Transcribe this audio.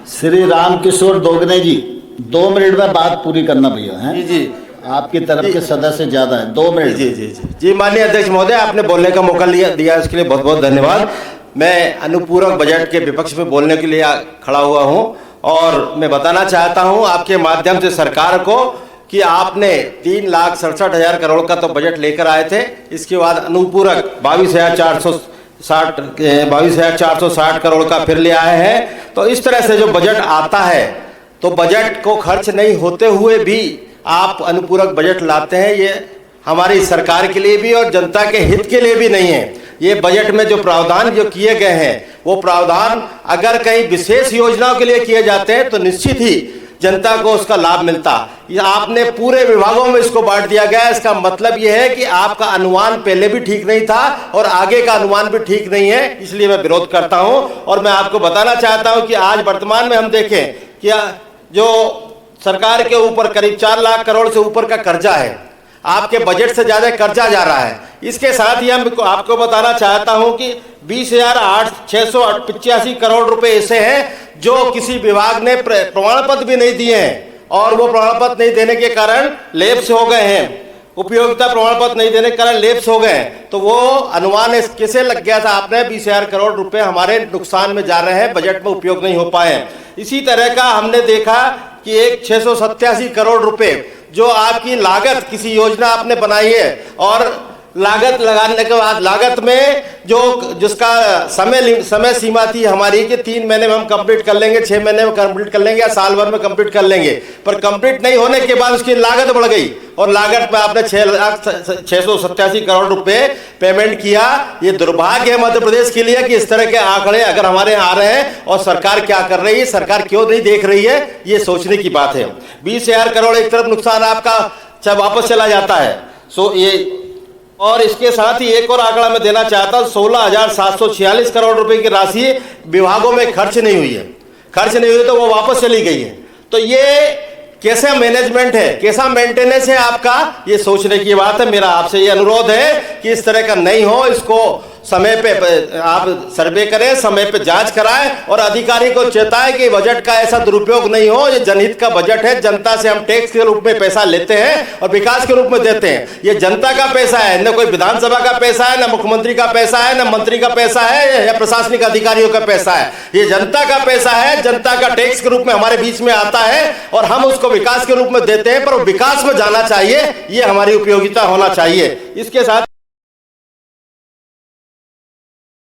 श्री रामकिशोर दोगने जी, 2 minute में बात पूरी करना भैया है। जी जी आपकी तरफ के सदस्य ज्यादा है, 2 मिनट। जी जी जी जी माननीय अध्यक्ष महोदय, आपने बोलने का मौका दिया इसके लिए बहुत बहुत धन्यवाद। मैं अनुपूरक बजट के विपक्ष में बोलने के लिए खड़ा हुआ हूं और मैं बताना चाहता हूं आपके माध्यम से सरकार को कि आपने 3,67,000 करोड़ का तो बजट लेकर आए थे। इसके बाद अनुपूरक 22,460 करोड़ का फिर ले आए हैं। तो इस तरह से जो बजट आता है तो बजट को खर्च नहीं होते हुए भी आप अनुपूरक बजट लाते हैं। ये हमारी सरकार के लिए भी और जनता के हित के लिए भी नहीं है। ये बजट में जो प्रावधान जो किए गए हैं वो प्रावधान अगर कहीं विशेष योजनाओं के लिए किए जाते हैं तो निश्चित ही जनता को उसका लाभ मिलता। ये आपने पूरे विभागों में इसको बांट दिया गया। इसका मतलब यह है कि आपका अनुमान पहले भी ठीक नहीं था और आगे का अनुमान भी ठीक नहीं है, इसलिए मैं विरोध करता हूं। और मैं आपको बताना चाहता हूं कि आज वर्तमान में हम देखें कि जो सरकार के ऊपर करीब 4 लाख करोड़ से ऊपर का कर्जा है, आपके बजट से ज्यादा कर्जा जा रहा है। इसके साथ ही हम आपको बताना चाहता हूं कि 20,685 करोड़ रुपए ऐसे हैं जो किसी विभाग ने प्रमाण पत्र भी नहीं दिए हैं और वो प्रमाण पत्र नहीं देने के कारण लैप्स हो गए हैं। उपयोगिता प्रमाण पत्र नहीं देने के कारण लैप्स हो गए। तो वो अनुमान कैसे लग गया था आपने 20,000 करोड़ रुपए हमारे नुकसान में जा रहे हैं, बजट में उपयोग नहीं हो पाए। इसी तरह का हमने देखा कि एक 687 करोड़ रुपए जो आपकी लागत किसी योजना आपने बनाई है और लागत लगाने के बाद लागत में जिसका समय सीमा थी हमारी कि 3 महीने में हम कंप्लीट कर लेंगे, 6 महीने में कंप्लीट कर लेंगे या साल भर में कंप्लीट कर लेंगे, पर कंप्लीट नहीं होने के बाद उसकी लागत बढ़ गई और लागत में आपने 687 करोड़ रुपए पेमेंट किया। ये दुर्भाग्य है मध्य प्रदेश के लिए कि इस तरह के आंकड़े अगर हमारे यहाँ आ रहे हैं और सरकार क्या कर रही है, सरकार क्यों नहीं देख रही है, ये सोचने की बात है। 20,000 करोड़ एक तरफ नुकसान आपका वापस चला जाता है। ये और इसके साथ ही एक और आंकड़ा मैं देना चाहता हूं, 16,746 करोड़ रुपए की राशि विभागों में खर्च नहीं हुई है। खर्च नहीं हुई तो वो वापस चली गई है। तो ये कैसा मैनेजमेंट है, कैसा मेंटेनेंस है आपका, ये सोचने की बात है। मेरा आपसे ये अनुरोध है कि इस तरह का नहीं हो, इसको समय पे आप सर्वे करें, समय पे जांच कराएं और अधिकारी को चेताएं कि बजट का ऐसा दुरुपयोग नहीं हो। ये जनहित का बजट है, जनता से हम टैक्स के रूप में पैसा लेते हैं और विकास के रूप में देते हैं। ये जनता का पैसा है, न कोई विधानसभा का पैसा है, न मुख्यमंत्री का पैसा है, न मंत्री का पैसा है या प्रशासनिक अधिकारियों का पैसा है। ये जनता का पैसा है, जनता का टैक्स के रूप में हमारे बीच में आता है और हम उसको विकास के रूप में देते हैं, पर विकास में जाना चाहिए, ये हमारी उपयोगिता होना चाहिए। इसके साथ